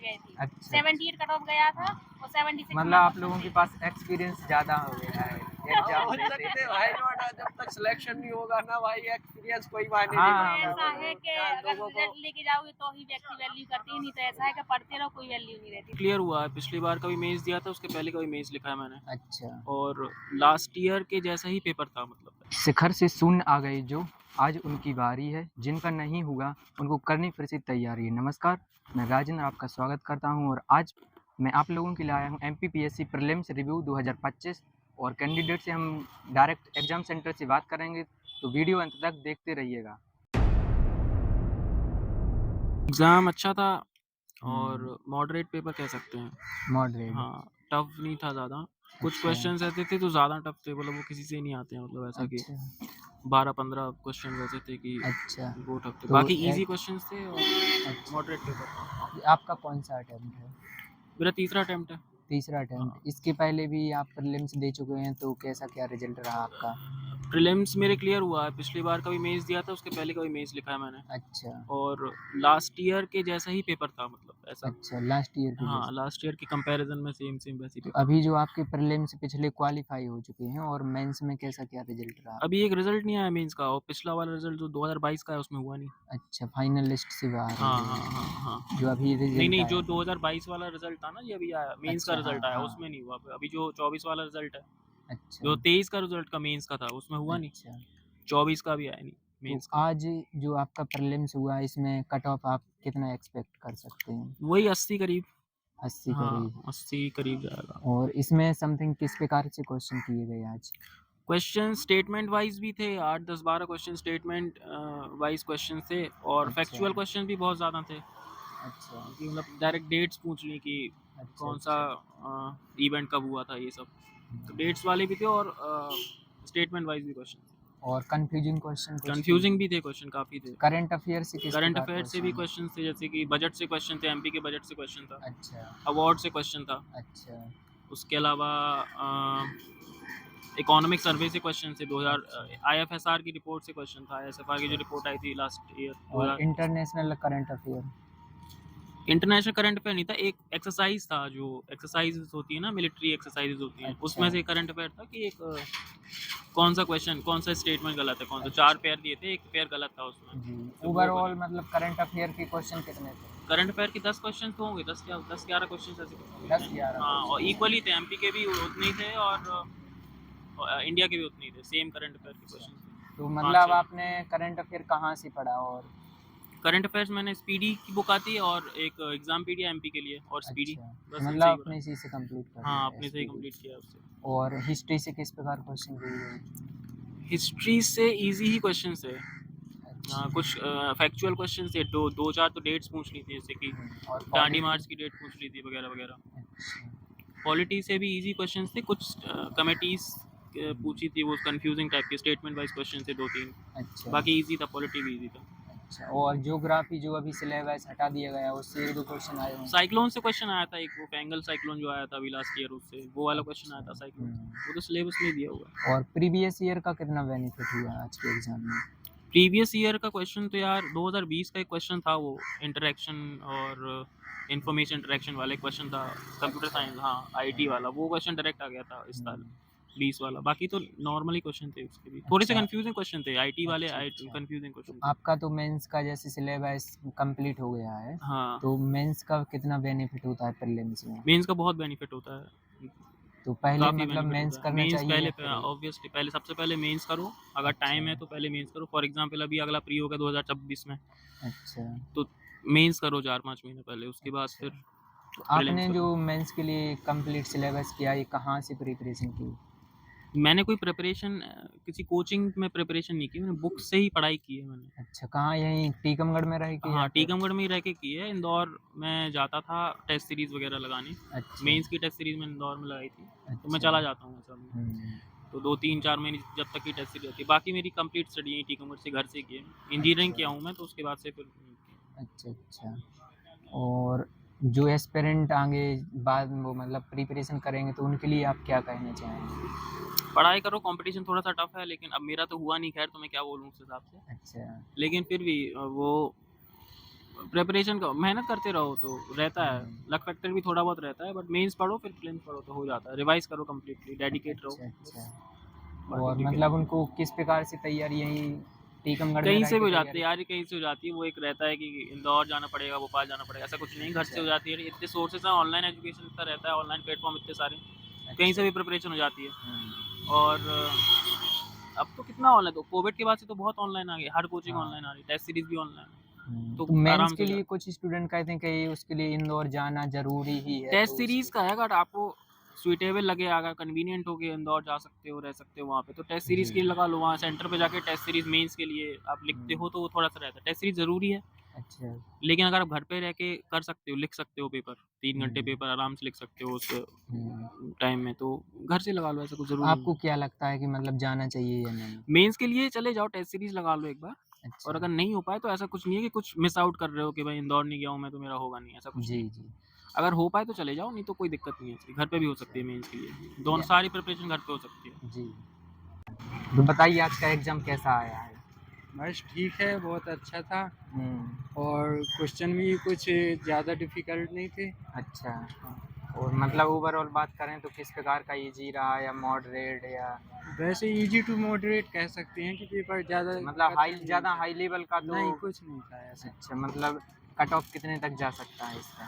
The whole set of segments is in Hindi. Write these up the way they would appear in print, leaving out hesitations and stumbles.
गई थी। अच्छा 78 कट ऑफ गया था और 76 मतलब आप लोगों के पास एक्सपीरियंस ज्यादा हो गया है एग्जाम हो देते सकते भाई नोटा, जब तक सिलेक्शन नहीं होगा ना भाई एक्सपीरियंस कोई मायने हाँ, नहीं तो करता। ऐसा है कि अगर रिजल्ट लेके जाओगे तो ही व्यक्ति वैल्यू करती है, नहीं तो ऐसा है कि पढ़ते रहो कोई वैल्यू नहीं रहती। क्लियर हुआ है। पिछली बार का भी मेंस दिया था, उसके पहले का भी मेंस लिखा है मैंने, अच्छा। और लास्ट ईयर के जैसा ही पेपर था मतलब। शिखर से शून्य आ गए जो, आज उनकी बारी है, जिनका नहीं हुआ उनको करनी फिर से तैयारी है। नमस्कार, मैं राजेंद्र आपका स्वागत करता हूं और आज मैं आप लोगों के लिए आया हूं MPPSC प्रीलिम्स रिव्यू 2025 और कैंडिडेट से हम डायरेक्ट एग्जाम सेंटर से बात करेंगे, तो वीडियो अंत तक देखते रहिएगा। एग्ज़ाम अच्छा था और मॉडरेट पेपर कह सकते हैं। मॉडरेट। हाँ, टफ नहीं था ज़्यादा। कुछ अच्छा। क्वेश्चंस ऐसे थे तो ज़्यादा टफ थे, मतलब वो किसी से नहीं आते हैं, मतलब ऐसा कि अच्छा 12-15 क्वेश्चन ऐसे थे कि अच्छा। वो टफ थे। तो बाकी इजी क्वेश्चंस थे और अच्छा, मॉडरेट पेपर। आपका कौन सा अटेम्प्ट है? मेरा तीसरा अटेम्प्ट है। तीसरा अटेम्प्ट। इसके पहले भी आप प्रीलिम्स दे चुके हैं, तो कैसा क्या रिजल्ट रहा आपका? प्रीलिम्स मेरे क्लियर हुआ है। पिछली बार का भी मेंस दिया था, उसके पहले का भी मेंस लिखा है मैंने, अच्छा और लास्ट ईयर के जैसा ही पेपर था, मतलब ऐसा। अच्छा, लास्ट ईयर के हाँ, जैसे। लास्ट ईयर के कंपैरिजन में सेम वैसी तो पेपर। अभी जो आपके प्रीलिम्स पिछले क्वालिफाई हो चुके हैं और मेंस में कैसा क्या रिजल्ट रहा? अभी एक रिजल्ट नहीं आया मेंस का, और पिछला वाला रिजल्ट जो 2022 का है उसमें हुआ नहीं। अच्छा, फाइनल लिस्ट से बाहर हो हाँ गए हाँ हाँ हैं। हाँ। जो अभी नहीं रिजल्ट नहीं, आया जो था। 2022 वाला रिजल्ट था ना, ये अभी आया मेंस का अच्छा, रिजल्ट हाँ आया, हाँ। उसमें नहीं हुआ। अभी जो 24 वाला रिजल्ट है, अच्छा जो 23 का रिजल्ट का मेंस का था, उसमें हुआ नहीं। अच्छा। 24 का भी आया नहीं तो मेंस का। आज जो आपका प्रीलिम्स हुआ, इसमें कट ऑफ आप कितना एक्सपेक्ट कर सकते हैं? वही 80 करीब। 80 करीब। हाँ, 80 करीब जाएगा। और इसमें समथिंग किस प्रकार से क्वेश्चन किए गए आज? क्वेश्चन स्टेटमेंट वाइज भी थे, 8 10 12 क्वेश्चन स्टेटमेंट वाइज क्वेश्चन थे, और अच्छा। फैक्चुअल क्वेश्चन भी बहुत ज़्यादा थे, अच्छा कि मतलब डायरेक्ट डेट्स पूछ ली कि अच्छा। कौन सा इवेंट कब हुआ था, ये सब। तो डेट्स वाले भी थे और स्टेटमेंट वाइज भी क्वेश्चन थे। और कंफ्यूजिंग क्वेश्चन कुछ? कंफ्यूजिंग भी थे क्वेश्चन, काफ़ी थे। करंट अफेयर से किस करंट प्रकार अफेयर से भी क्वेश्चन? क्वेश्चन थे, जैसे कि बजट से क्वेश्चन थे, एमपी के बजट से क्वेश्चन था, अच्छा अवार्ड से क्वेश्चन था। अच्छा उसके अलावा इकोनॉमिक सर्वे से क्वेश्चन थे, 2000 IFSR की रिपोर्ट से क्वेश्चन था, ISFR की जो रिपोर्ट आई थी लास्ट ईयर। और international current affair? International current affair नहीं था, एक एक्सरसाइज था, जो एक्सरसाइजेज होती है ना, मिलिट्री एक्सरसाइजेज होती हैं, अच्छा। उसमें से करंट अफेयर था कि एक कौन सा क्वेश्चन, कौन सा स्टेटमेंट गलत है, कौन सा। 4 पेयर दिए थे, एक पेयर गलत था उसमें। जी, तो वो ओवरऑल मतलब करंट अफेयर के क्वेश्चन कितने थे? करंट अफेयर के 10 क्वेश्चन तो होंगे, 10-11 क्वेश्चन ऐसे कुछ होंगे। 10-11 हाँ, और क्वेश्चन। इक्वली थे, एमपी के भी उतने ही थे और इंडिया के भी उतने ही थे, सेम करंट अफेयर के क्वेश्चन थे। तो मतलब आपने करंट अफेयर कहाँ से पढ़ा? और करंट अफेयर्स मैंने स्पीडी की बुक आती है, और एक एग्जाम पीडिया एमपी के लिए, और स्पीडी, अच्छा, बस मतलब इनसे ही अपने इसी से कंप्लीट कर हाँ, लिया अपने से ही SPD। कंप्लीट किया उससे। और हिस्ट्री से किस प्रकार क्वेश्चन किए गए? हिस्ट्री से इजी ही क्वेश्चन है। अच्छा। कुछ फैक्चुअल क्वेश्चन थे, दो चार तो डेट्स पूछ ली थी, जैसे कि और दांडी मार्च की डेट पूछ ली थी, वगैरह वगैरह। अच्छा पॉलिटी से भी इजी क्वेश्चन थे, कुछ कमेटीज पूछी थी, वो कंफ्यूजिंग टाइप के स्टेटमेंट वाइज क्वेश्चन थे 2-3। अच्छा बाकी इजी था, पॉलिटी भी इजी था। अच्छा। और ज्योग्राफी जो अभी सिलेबस हटा दिया गया, उससे 1-2 क्वेश्चन आए होंगे? साइक्लोन से क्वेश्चन आया था एक, वो बेंगल साइक्लोन जो आया था अभी लास्ट ईयर, उससे वो वाला क्वेश्चन आया था साइक्लोन से, वो तो सिलेबस में दिया हुआ है। और प्रीवियस ईयर का कितना बेनिफिट हुआ आज के एग्जाम में? प्रीवियस ईयर का क्वेश्चन तो यार 2020 का एक क्वेश्चन था, वो इंटरेक्शन और इंफॉर्मेशन इंटरेक्शन वाला क्वेश्चन था, कंप्यूटर साइंस, हाँ आईटी वाला, वो क्वेश्चन डायरेक्ट आ गया था इस साल 20 वाला। बाकी तो नॉर्मली क्वेश्चन थे उसके भी, थोड़े से अच्छा। कंफ्यूजिंग क्वेश्चन थे, आईटी वाले अच्छा। कंफ्यूजिंग क्वेश्चन थे। आपका तो मेंस का जैसे सिलेबस कंप्लीट हो गया है, हाँ, तो मेंस का कितना बेनिफिट होता है प्रीलिम्स में? मेंस का बहुत बेनिफिट होता है, तो पहले काफ़ी मतलब बेनिफिट मेंस होता है। करना मेंस चाहिए या पहले, फिर? ऑब्वियसली पहले, सबसे पहले मेंस करो, अगर अच्छा। टाइम है तो पहले मेंस करो। फॉर एग्जांपल अभी अगला प्री होगा 2026 में, अच्छा। तो मेंस करो 4-5 महीने पहले, उसके बाद अच्छा। फिर तो प्रीलिम्स आपने करो। जो मेंस के लिए कंप्लीट सिलेबस किया, ये कहाँ से प्रिपरेशन की? मैंने कोई प्रिपरेशन किसी कोचिंग में प्रिपरेशन नहीं की, मैंने बुक से ही पढ़ाई की है मैंने। अच्छा, कहाँ यहीं टीकमगढ़ में रह के या हाँ, फिर? टीकमगढ़ में ही रह के की है। इंदौर में जाता था टेस्ट सीरीज़ वगैरह लगाने, अच्छा मेंस की टेस्ट सीरीज़ मैंने इंदौर में लगाई थी, तो मैं अच्छा। चला जाता हूँ ऐसा भी। तो 2-3-4 महीने जब तक की टेस्ट सीरीज होती है, बाकी मेरी कंप्लीट स्टडी यहीं टीकमगढ़ से, घर से की है। इंजीनियरिंग अच्छा। किया हूँ मैं, तो उसके बाद से फिर किया। अच्छा अच्छा। और जो एस्पिरेंट आगे बाद में वो मतलब प्रिपरेशन करेंगे, तो उनके लिए आप क्या कहना चाहेंगे? पढ़ाई करो, कंपटीशन थोड़ा सा टफ है, लेकिन अब मेरा तो हुआ नहीं, खैर तो मैं क्या बोलूँ उस हिसाब से। अच्छा लेकिन फिर भी वो प्रिपरेशन का मेहनत करते रहो तो रहता है, लक फैक्टर भी थोड़ा बहुत रहता है, बट मेंस पढ़ो फिर प्रीलिम्स पढ़ो तो हो जाता है। रिवाइज करो कंप्लीटली, डेडिकेट रहो। अच्छा अच्छा। बाकी और ठीक है। मतलब उनको किस प्रकार से तैयारी यहीं टीकमगढ़ में कहीं रह से के भी हो जाती है तैयारी? यार, कहीं से हो जाती है। वो एक रहता है कि इंदौर जाना पड़ेगा, भोपाल जाना पड़ेगा, ऐसा कुछ नहीं, घर से हो जाती है। इतने सोर्सेज हैं, ऑनलाइन एजुकेशन इतना रहता है, ऑनलाइन प्लेटफॉर्म इतने सारे, कहीं से भी प्रिपरेशन हो जाती है। और अब तो कितना ऑनलाइन, तो कोविड के बाद से तो बहुत ऑनलाइन आ गया, हर कोचिंग हाँ। ऑनलाइन आ रही, टेस्ट सीरीज भी ऑनलाइन, तो तो मेंस आराम के से लिए कुछ स्टूडेंट कहते हैं कि उसके लिए इंदौर जाना जरूरी ही है, टेस्ट तो सीरीज का है। अगर आपको सुइटेबल लगे, अगर कन्वीनियंट हो के इंदौर जा सकते हो, रह सकते हो वहाँ पे, तो टेस्ट सीरीज जी। के लिए लगा लो। वहाँ सेंटर पे जाके टेस्ट सीरीज मेंस के लिए आप लिखते हो तो वो थोड़ा सा रहता है। टेस्ट सीरीज ज़रूरी है, अच्छा। लेकिन अगर आप घर पे रह के कर सकते हो, लिख सकते हो पेपर, 3 घंटे हम्म। पेपर आराम से लिख सकते हो उस हम्म। टाइम में, तो घर से लगा लो, ऐसा कुछ ज़रूरी आपको क्या लगता है कि मतलब जाना चाहिए या नहीं? मेंस के लिए चले जाओ, टेस्ट सीरीज लगा लो एक बार। अच्छा। और अगर नहीं हो पाए तो ऐसा कुछ नहीं है कि कुछ मिस आउट कर रहे हो कि भाई इंदौर नहीं गया हूँ मैं तो मेरा होगा नहीं, ऐसा कुछ जी नहीं। जी। अगर हो पाए तो चले जाओ, नहीं तो कोई दिक्कत नहीं है, घर पे भी हो सकती है मेंस के लिए। दोनों सारी प्रिपरेशन घर पे हो सकती है। जी। तो बताइए आज का एग्ज़ाम कैसा आया है? बस ठीक है, बहुत अच्छा था। हम्म। और क्वेश्चन भी कुछ ज़्यादा डिफ़िकल्ट नहीं थे। अच्छा। और मतलब ओवरऑल बात करें तो किस प्रकार का इजी रहा या मॉडरेट या वैसे इजी टू मॉडरेट कह सकते हैं कि पेपर ज़्यादा मतलब हाई, कठिन नहीं ज़्यादा था। हाई लेवल का तो? नहीं, कुछ नहीं था ऐसा। अच्छा, मतलब कट ऑफ कितने तक जा सकता है इसका?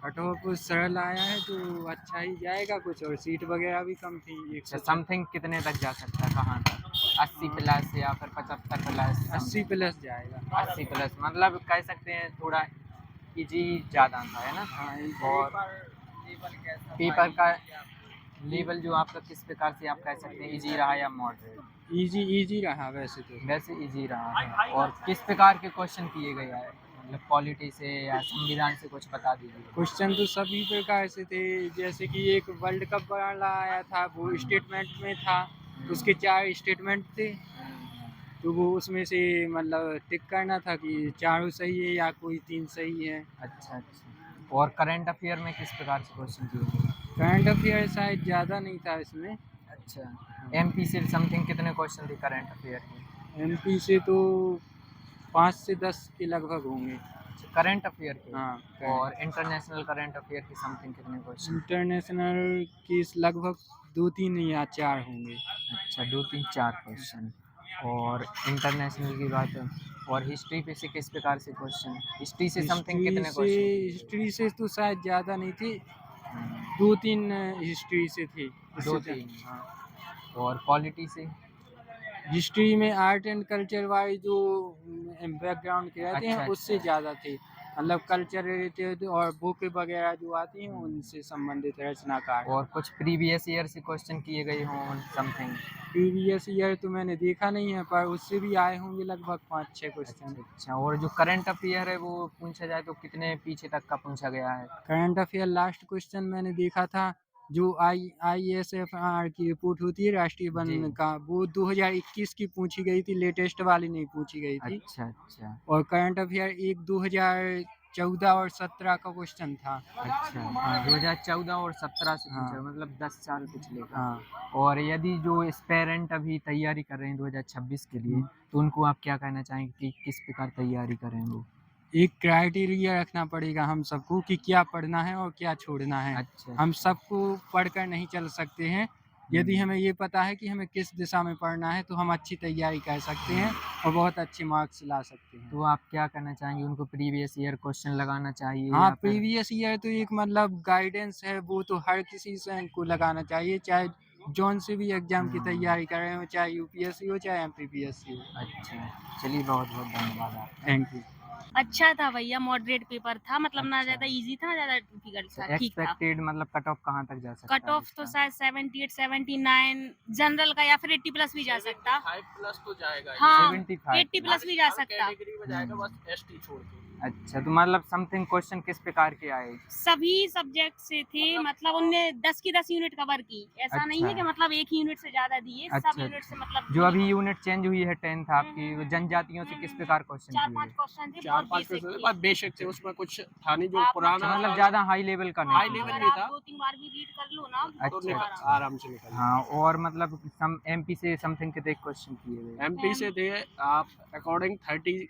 कट ऑफ सरल आया है तो अच्छा ही जाएगा कुछ, और सीट वगैरह भी कम थी। अच्छा, समथिंग कितने तक जा सकता है, कहाँ तक? 80 प्लस या फिर 75 प्लस? 80 प्लस जाएगा। 80 प्लस, मतलब कह सकते हैं थोड़ा इजी ज़्यादा था, है ना? हाँ, और पेपर का लेवल जो आपका किस प्रकार से आप कह सकते हैं, इजी रहा या मॉडरेट? इजी रहा वैसे तो। वैसे इजी रहा है। और किस प्रकार के क्वेश्चन किए गए हैं, मतलब पॉलिटी से या संविधान से, कुछ बता दीजिए। क्वेश्चन तो सभी प्रकार से थे, जैसे कि एक वर्ल्ड कप वाला आया था, वो स्टेटमेंट में था, उसके 4 स्टेटमेंट थे, तो वो उसमें से मतलब टिक करना था कि चारों सही है या कोई 3 सही है। अच्छा अच्छा। और करंट अफेयर में किस प्रकार से क्वेश्चन किए गए? करंट अफेयर शायद ज़्यादा नहीं था इसमें। अच्छा। एमपी से समथिंग कितने क्वेश्चन थे करंट अफेयर के? एमपी से तो 5 से 10 के लगभग होंगे। करंट अफेयर के? हाँ। और इंटरनेशनल करंट अफेयर की समथिंग कितने क्वेश्चन? इंटरनेशनल की लगभग 2-3 या 4 होंगे। अच्छा, 2 3 4 क्वेश्चन। और इंटरनेशनल की बात है, और हिस्ट्री पे से किस प्रकार से क्वेश्चन? हिस्ट्री से समथिंग कितने क्वेश्चन? हिस्ट्री से तो शायद ज़्यादा नहीं थी, 2-3 हिस्ट्री से थे। 2 3। और पॉलिटी से? हिस्ट्री में आर्ट एंड कल्चर वाइज जो बैकग्राउंड के रहते हैं अच्छा, उससे अच्छा। ज़्यादा थे, मतलब कल्चर रिलेटेड और बुक वगैरह जो आती हैं उनसे संबंधित रचनाकार। और कुछ प्रीवियस ईयर से क्वेश्चन किए गए हों समथिंग? प्रीवियस ईयर तो मैंने देखा नहीं है, पर उससे भी आए होंगे लगभग 5-6 क्वेश्चन। अच्छा। और जो करंट अफेयर है वो पूछा जाए तो कितने पीछे तक का पूछा गया है? करंट अफेयर लास्ट क्वेश्चन मैंने देखा था, जो ISFR की रिपोर्ट होती है राष्ट्रीय वन जी। का, वो 2021 की पूछी गई थी, लेटेस्ट वाली नहीं पूछी गई थी। अच्छा अच्छा। और करंट अफेयर एक 2014 और 17 का क्वेश्चन था। अच्छा, 2014 और 17 से हाँ। पूछा, मतलब 10 साल पिछले का। हाँ। और यदि जो एस्पेरेंट अभी तैयारी कर रहे हैं 2026 के लिए, तो उनको आप क्या कहना चाहेंगे कि किस प्रकार तैयारी करें वो? एक क्राइटेरिया रखना पड़ेगा हम सबको कि क्या पढ़ना है और क्या छोड़ना है। अच्छा। हम सबको पढ़कर नहीं चल सकते हैं। यदि हमें ये पता है कि हमें किस दिशा में पढ़ना है तो हम अच्छी तैयारी कर सकते हैं और बहुत अच्छे मार्क्स ला सकते हैं। तो आप क्या कहना चाहेंगे, उनको प्रीवियस ईयर क्वेश्चन लगाना चाहिए हाँ, या फिर? प्रीवियस ईयर तो एक मतलब गाइडेंस है, वो तो हर किसी से को लगाना चाहिए, चाहे जौन से भी एग्जाम की तैयारी कर रहे हो, चाहे UPSC हो चाहे MPPSC हो। अच्छा, चलिए बहुत बहुत धन्यवाद आपका। Thank you. अच्छा था भैया, मॉडरेट पेपर था, मतलब ना अच्छा। ज्यादा इजी था ना ज्यादा डिफिकल्ट था, ठीक था। एक्सपेक्टेड मतलब कट ऑफ कहाँ तक जा सकता है कट ऑफ तो इसका? शायद 78 79 जनरल का, या फिर 80 प्लस भी जा सकता। 5 प्लस तो जाएगा। हाँ, 75 80 प्लस भी जा सकता। कैटेगरी में जाएगा, बस ST छोड़ के। अच्छा, तो मतलब समथिंग क्वेश्चन किस प्रकार के आए? सभी सब्जेक्ट से थे, मतलब उनने 10 की 10 यूनिट कवर की, ऐसा नहीं है अच्छा। कि मतलब एक ही यूनिट से ज्यादा दिए, सब अच्छा, यूनिट से मतलब जो अभी यूनिट चेंज हुई है 10th आपकी, वो जनजातियों से किस प्रकार क्वेश्चन किए 4-5 गए? क्वेश्चन थे, 4-5 बहुत क्वेश्चन बेसिक बस बेसिक थे, उसमें कुछ था नहीं जो आप पुराना मतलब था। ज़्यादा हाई लेवल का नहीं हाई था। लेवल अगर नहीं आप था। 2-3 बार भी रीड कर लो ना तो तो निकल आराम आराम से निकल। हाँ, और मतलब MP से समथिंग कितने क्वेश्चन किए गए? MP से थे आप अकॉर्डिंग 30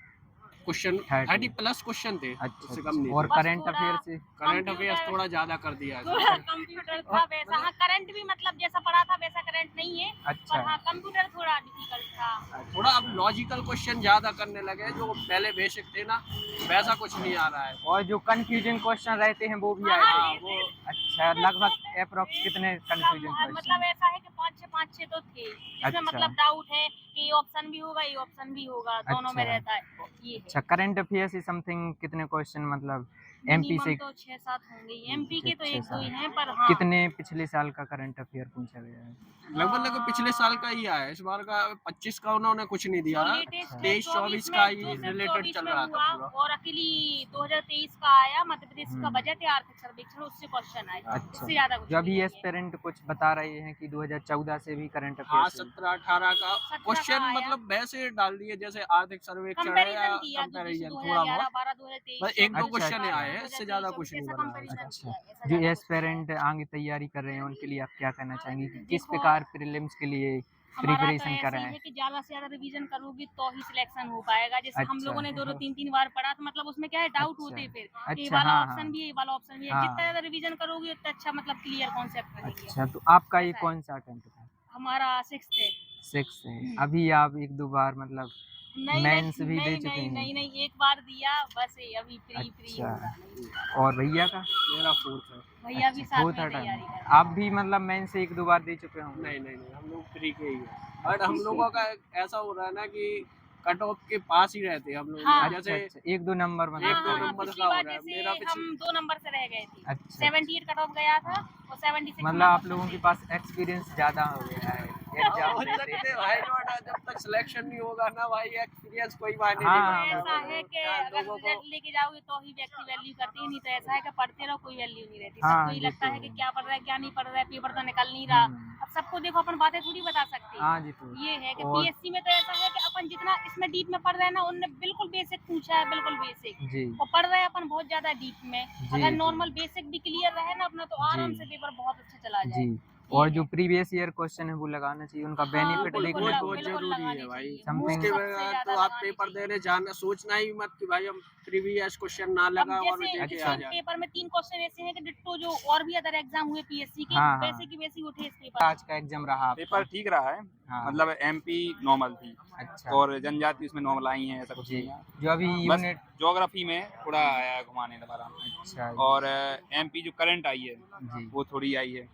क्वेश्चन 30 30+ क्वेश्चन थे, अच्छा उससे कम नहीं और थे। करंट थोड़ा अफेयर से करंट अफेयर्स थोड़ा ज्यादा कर दिया है। थोड़ा कंप्यूटर था वैसा, हाँ करंट भी मतलब जैसा पढ़ा था वैसा करंट नहीं है, अच्छा पर हाँ कंप्यूटर थोड़ा डिफिकल्ट था। थोड़ा अब लॉजिकल क्वेश्चन ज्यादा करने लगे हैं, जो पहले बेसिक थे ना वैसा कुछ नहीं आ रहा है। और जो कंफ्यूजिंग क्वेश्चन रहते हैं वो भी हाँ, आए हाँ, थे। वो अच्छा लगभग अप्रोक्स कितने कंफ्यूजिंग मतलब क्वेश्चन? ऐसा है कि 5-6 तो थे जिसमें अच्छा। मतलब डाउट है कि ये ऑप्शन भी होगा ये ऑप्शन भी होगा, दोनों में अच्छा। रहता है ये है। अच्छा करंट अफेयर से समथिंग कितने क्वेश्चन मतलब एमपी मिनिमम से? तो 6-7 होंगे, एमपी के तो 1-2 ही 6-7 हैं, पर हाँ कितने पिछले साल का करंट अफेयर पूछा गया है? लगभग पिछले साल का ही आया है, इस बार का 25 का उन्होंने कुछ नहीं दिया। जो लेटेस्ट है 23-24 में का ही जो सिर्फ रिलेटेड 24 चल में रहा था हुआ, पूरा। और अकेली 2023 का आया मध्य प्रदेश का हम्म। बजट या आर्थिक सर्वेक्षण, उससे क्वेश्चन आए, अच्छा इससे ज्यादा कुछ जो अभी नहीं है। एस्पिरेंट कुछ बता रहे हैं कि 2014 से भी करंट हाँ अफेयर 17-18 का 17 क्वेश्चन का आया। मतलब वैसे डाल दिए जैसे आर्थिक सर्वेक्षण है या कंपैरिजन किया कि जैसे कंपैरिजन थोड़ा 2011, बहुत 12, 2023, बस एक दो अच्छा, क्वेश्चन अच्छा। आए हैं, इससे ज्यादा कुछ नहीं बना है। अच्छा जो एस्पिरेंट आगे तैयारी कर रहे हैं उनके लिए आप क्या कहना चाहेंगे कि किस देखो, प्रकार प्रीलिम्स के लिए हमारा तो प्रिपरेशन कर ऐसा रहे ही हैं? है कि ज्यादा से ज्यादा रिवीजन करोगे तो ही सिलेक्शन हो पाएगा। जैसे हम अच्छा। लोगों ने 2-3 बार पढ़ा तो मतलब उसमें क्या है डाउट अच्छा। होते फिर कि ये अच्छा, वाला हाँ, ऑप्शन हाँ। भी है, ये वाला ऑप्शन भी है। हाँ। जितना ज्यादा रिवीजन करोगे उतना अच्छा मतलब क्लियर कॉन्सेप्ट रहेगा। अच्छा तो आपका ये ऐसा है। कौन सा अटेम्प्ट था? हमारा 6th है। 6 है। अभी आप 1-2 बार मतलब नहीं मेंस भी दे नहीं चुके नहीं हैं? नहीं नहीं, एक बार दिया बस, ये अभी फ्री अच्छा। होगा। और भैया का? मेरा 4th है। भैया भी साथ फोर्थ में अटेम्प्ट तैयारी कर रहे हैं। आप भी मतलब मेन से 1-2 बार दे चुके होंगे? नहीं हम लोग फ्री के ही है, बट हम लोगों का ऐसा हो रहा है ना कि कट ऑफ के पास ही रहते हैं हम लोग। हाँ। अच्छा जैसे अच्छा 1-2 नंबर एक मतलब दो करें। नंबर पिछली का हो बार रहा है। जैसे मेरा हम 2 नंबर से रह गए थे। अच्छा 78 कट ऑफ गया था और 76 मतलब आप लोगों के पास एक्सपीरियंस ज़्यादा हो गया है एग्जाम हो देते। सकते हैं भाई, नोटा जब तक सिलेक्शन नहीं होगा ना भाई एक्सपीरियंस कोई मायने हाँ, नहीं हाँ, रखता। ऐसा है कि यार अगर लोगों को रिजल्ट लेके जाओगे तो ही व्यक्ति वैल्यू करती है, नहीं तो ऐसा है कि पढ़ते रहो कोई वैल्यू नहीं रहती। हाँ, सबको ही ये लगता तो है कि है। क्या पढ़ रहा है क्या नहीं पढ़ रहा है, पेपर तो निकल नहीं रहा। अब सबको देखो अपन बातें थोड़ी बता सकते हैं। हाँ जी तो ये है कि और पीएससी में तो ऐसा है कि अपन जितना इसमें डीप में पढ़ रहे हैं ना, उनने बिल्कुल बेसिक पूछा है, बिल्कुल बेसिक, जी और पढ़ रहे हैं अपन बहुत ज्यादा डीप में। जी, अगर जी। नॉर्मल बेसिक भी क्लियर रहे ना अपना तो आराम जी। से पेपर बहुत अच्छा चला जाए। जी और जो प्रीवियस ईयर क्वेश्चन है वो लगाना चाहिए, उनका बेनिफिट बिल्कुल देखना बहुत चाहिए। जरूरी है भाई। Something- उसके सबसे बगैर ज्यादा तो आप लगानी पेपर चाहिए। देने जाना सोचना ही मत कि भाई हम प्रीवियस क्वेश्चन ना अब लगा और जैसे देके जैसे आ जाए। पेपर में 3 क्वेश्चन ऐसे हैं कि डिट्टो जो और भी अदर एग्जाम हुए पीएससी के, हाँ, हाँ। वैसे की वैसी उठे इस पेपर। आज का एग्जाम रहा आपका? पेपर ठीक रहा है। हाँ। मतलब एमपी नॉर्मल थी अच्छा और जनजाति उसमें नॉर्मल आई हैं, ऐसा कुछ जी नहीं है। जो अभी बस यूनिट ज्योग्राफी में थोड़ा आया है घुमाने दोबारा। अच्छा और एमपी जो करंट आई है जी वो थोड़ी आई है।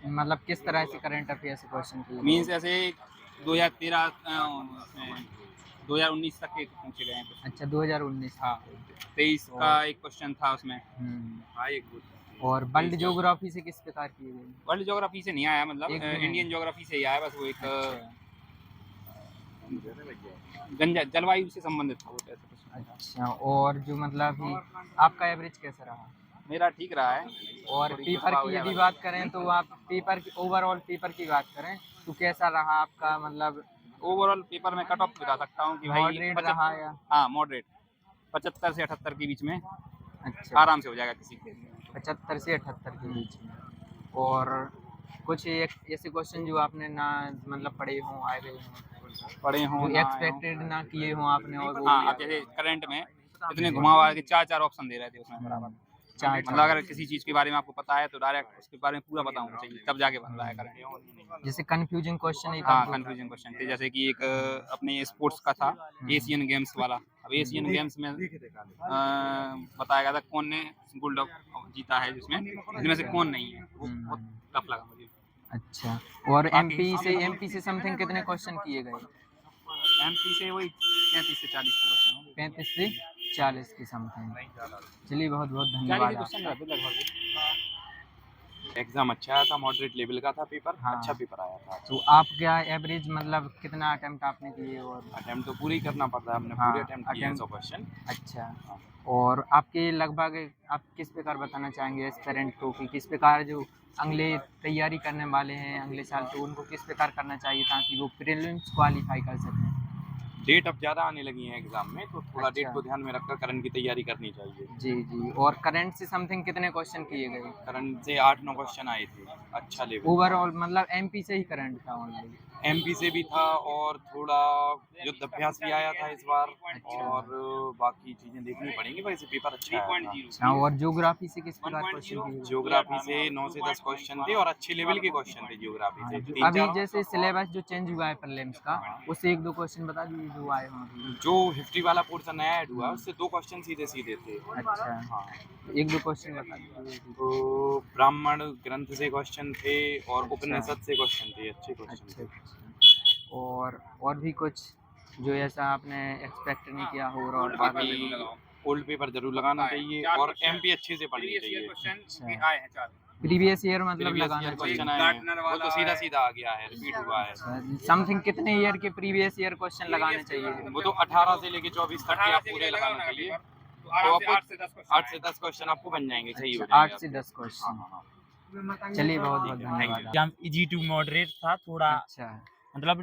मतलब किस तरह से करंट अफेयर से क्वेश्चन किए? मीन्स ऐसे 2013 2019 तक के पूछे गए हैं कुछ। अच्छा 2019 हाँ 23 का एक क्वेश्चन था उसमें। और वर्ल्ड ज्योग्राफी से किस प्रकार किए गए? वर्ल्ड ज्योग्राफी से नहीं आया, मतलब एक भी नहीं। इंडियन ज्योग्राफी से ही आया। बस वो एक अच्छा, जलवायु से संबंधित था वो, ऐसा कुछ। अच्छा और जो मतलब अभी आपका एवरेज कैसा रहा? मेरा ठीक रहा है। और थोड़ी पेपर कृपा की हो जाए यदि बस। बात करें तो आप पेपर की ओवरऑल पेपर की बात करें तो कैसा रहा आपका? मतलब ओवरऑल पेपर में कट ऑफ बता सकता हूँ कि भाई मॉडरेट रहा या? हाँ मॉडरेट 75 से 78 के बीच में अच्छा आराम से हो जाएगा किसी के। 75 से 78 के बीच में। और कुछ ऐसे क्वेश्चन जो आपने ना मतलब पढ़े हों आए गए हों पढ़े हों जो ना आए हों। एक्सपेक्टेड ना किए हों आपने और वो हाँ भी अब जैसे करंट में इतने घुमावा के 4 ऑप्शन दे रहे थे उसमें बराबर। चार मतलब अगर किसी चीज़ के बारे में आपको पता है तो डायरेक्ट उसके बारे में पूरा पता होना चाहिए, तब जाके बन रहा है करंट। जैसे कंफ्यूजिंग क्वेश्चन एक हाँ आध दो- कंफ्यूजन क्वेश्चन थे, जैसे कि एक अपने स्पोर्ट्स का था एशियन गेम्स वाला। अब एशियन गेम्स में बताया गया था कौन ने गोल्ड जीता है, जिसमें इनमें से कौन नहीं है। वो बहुत टफ लगा मुझे। अच्छा और एमपी से समथिंग कितने क्वेश्चन किए गए? एमपी से वही 33 से 40 क्वेश्चन होंगे। 35 से 40 के समथिंग। चलिए बहुत बहुत धन्यवाद आपका। एग्जाम अच्छा आया था, मॉडरेट लेवल का था पेपर। हाँ। अच्छा पेपर आया था। तो आप क्या एवरेज मतलब कितना अटेम्प्ट आपने किए? और अटेम्प्ट तो पूरी ही करना पड़ता है, हमने हाँ, पूरे अटेम्प्ट किए हैं attempt- 100 क्वेश्चन। अच्छा और आपके लगभग आप किस प्रकार बताना चाहेंगे एस्पिरेंट को कि किस प्रकार जो अगले तैयारी करने वाले हैं अगले साल तो उनको किस प्रकार करना चाहिए ताकि वो प्रीलिम्स क्वालिफाई कर सकें? डेट अब ज़्यादा आने लगी है एग्जाम में, तो थोड़ा डेट अच्छा। को ध्यान में रखकर करंट की तैयारी करनी चाहिए। जी जी और करंट से समथिंग कितने क्वेश्चन किए गए? करंट से 8-9 क्वेश्चन आए थे। अच्छा लेवल ओवरऑल मतलब एमपी से ही करंट था ओनली? एमपी से भी था और थोड़ा युद्ध अभ्यास भी आया था इस बार। अच्छा। और बाकी चीजें देखनी पड़ेंगी, वैसे पेपर अच्छा आया था। अच्छा, और ज्योग्राफी से किस प्रकार क्वेश्चन थे? ज्योग्राफी से 9 से 10 क्वेश्चन थे और अच्छे लेवल के क्वेश्चन थे ज्योग्राफी से। अभी जैसे सिलेबस जो चेंज हुआ है प्रीलिम्स का, उससे एक दो क्वेश्चन बता दीजिए जो आए हों अभी। जो हिस्ट्री वाला पोर्शन नया ऐड हुआ उससे 2 क्वेश्चन सीधे सीधे थे। अच्छा, हाँ, एक दो क्वेश्चन बता दीजिए। तो ब्राह्मण ग्रंथ से क्वेश्चन थे और उपनिषद से क्वेश्चन थे, अच्छे क्वेश्चन अच्छा थे। अच्छा। और भी कुछ जो ऐसा आपने एक्सपेक्ट नहीं किया हो और बाकी ओल्ड पेपर जरूर लगाना चाहिए और एमपी अच्छे से पढ़नी चाहिए। अच्छा, प्रीवियस ईयर मतलब Previous लगाना year चाहिए। question आए हैं, वो तो सीधा सीधा आ गया है, रिपीट हुआ है। समथिंग कितने ईयर के प्रीवियस ईयर क्वेश्चन लगाने चाहिए? वो तो 18 से लेके 24 तक के आप पूरे लगाना चाहिए, तो आपको 8 से 10 क्वेश्चन आपको बन जाएंगे, सही हो जाएंगे। 8 से 10 क्वेश्चन। चलिए बहुत बहुत धन्यवाद। एग्जाम इजी टू मॉडरेट था थोड़ा, अच्छा मतलब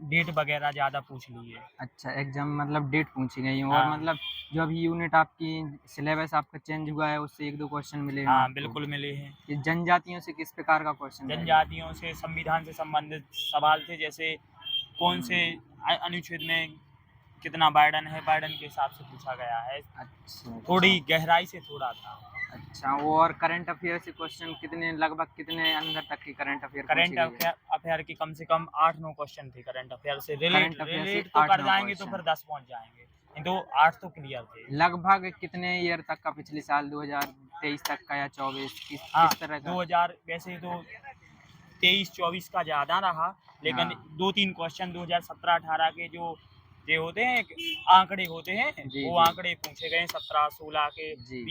डेट वगैरह ज़्यादा पूछ ली है। अच्छा, एग्जाम मतलब डेट पूछी गई है और हाँ। मतलब जो अभी यूनिट आपकी सिलेबस आपका चेंज हुआ है उससे एक दो क्वेश्चन मिले हैं हाँ आपको। बिल्कुल मिले हैं। ये जनजातियों से किस प्रकार का क्वेश्चन? जनजातियों से संविधान से संबंधित सवाल थे, जैसे कौन से अनुच्छेद में कितना बर्डन है, बर्डन के हिसाब से पूछा गया है। अच्छा, थोड़ी गहराई से थोड़ा था। अच्छा, और करंट अफेयर से क्वेश्चन कितने, लगभग कितने अंदर तक की करंट अफेयर? करंट अफेयर की कम से कम 8-9 क्वेश्चन थे। करंट अफेयर से Current affair से रिलेट तो 8-9 कर जाएंगे तो question। फिर 10 पहुंच जाएंगे, तो 8 तो क्लियर थे। लगभग कितने ईयर तक का? पिछले साल 2023 तक का या 24 हाँ, किस तरह का? 2000 वैसे तो 23-24 का ज़्यादा रहा, लेकिन हाँ। 2-3 क्वेश्चन 2017-18 के जो होते हैं आंकड़े होते हैं, जी, वो जी। आंकड़े पूछे गए 17-16 के, जी।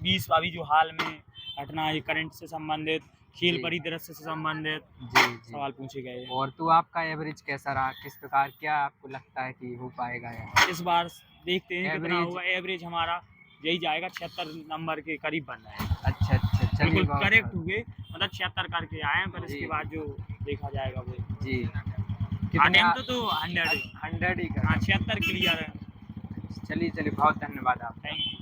20 अभी जो हाल में घटना है करंट से संबंधित, खेल जी। परिदृश्य से संबंधित जी जी। सवाल पूछे गए। और तो आपका एवरेज कैसा रहा? किस प्रकार, क्या आपको लगता है कि हो पाएगा या? इस बार देखते हैं कितना Average- होगा। एवरेज हमारा यही जाएगा, 76 नंबर के करीब बन रहा है। अच्छा अच्छा, चलिए बिल्कुल बहुत करेक्ट हुए, मतलब 76 करके आए हैं, पर जी। इसके बाद जो देखा जाएगा वो जी। अटेम्प्ट तो 100 100 ही का? हाँ 76 क्लियर है। चलिए बहुत धन्यवाद आप। Thank you.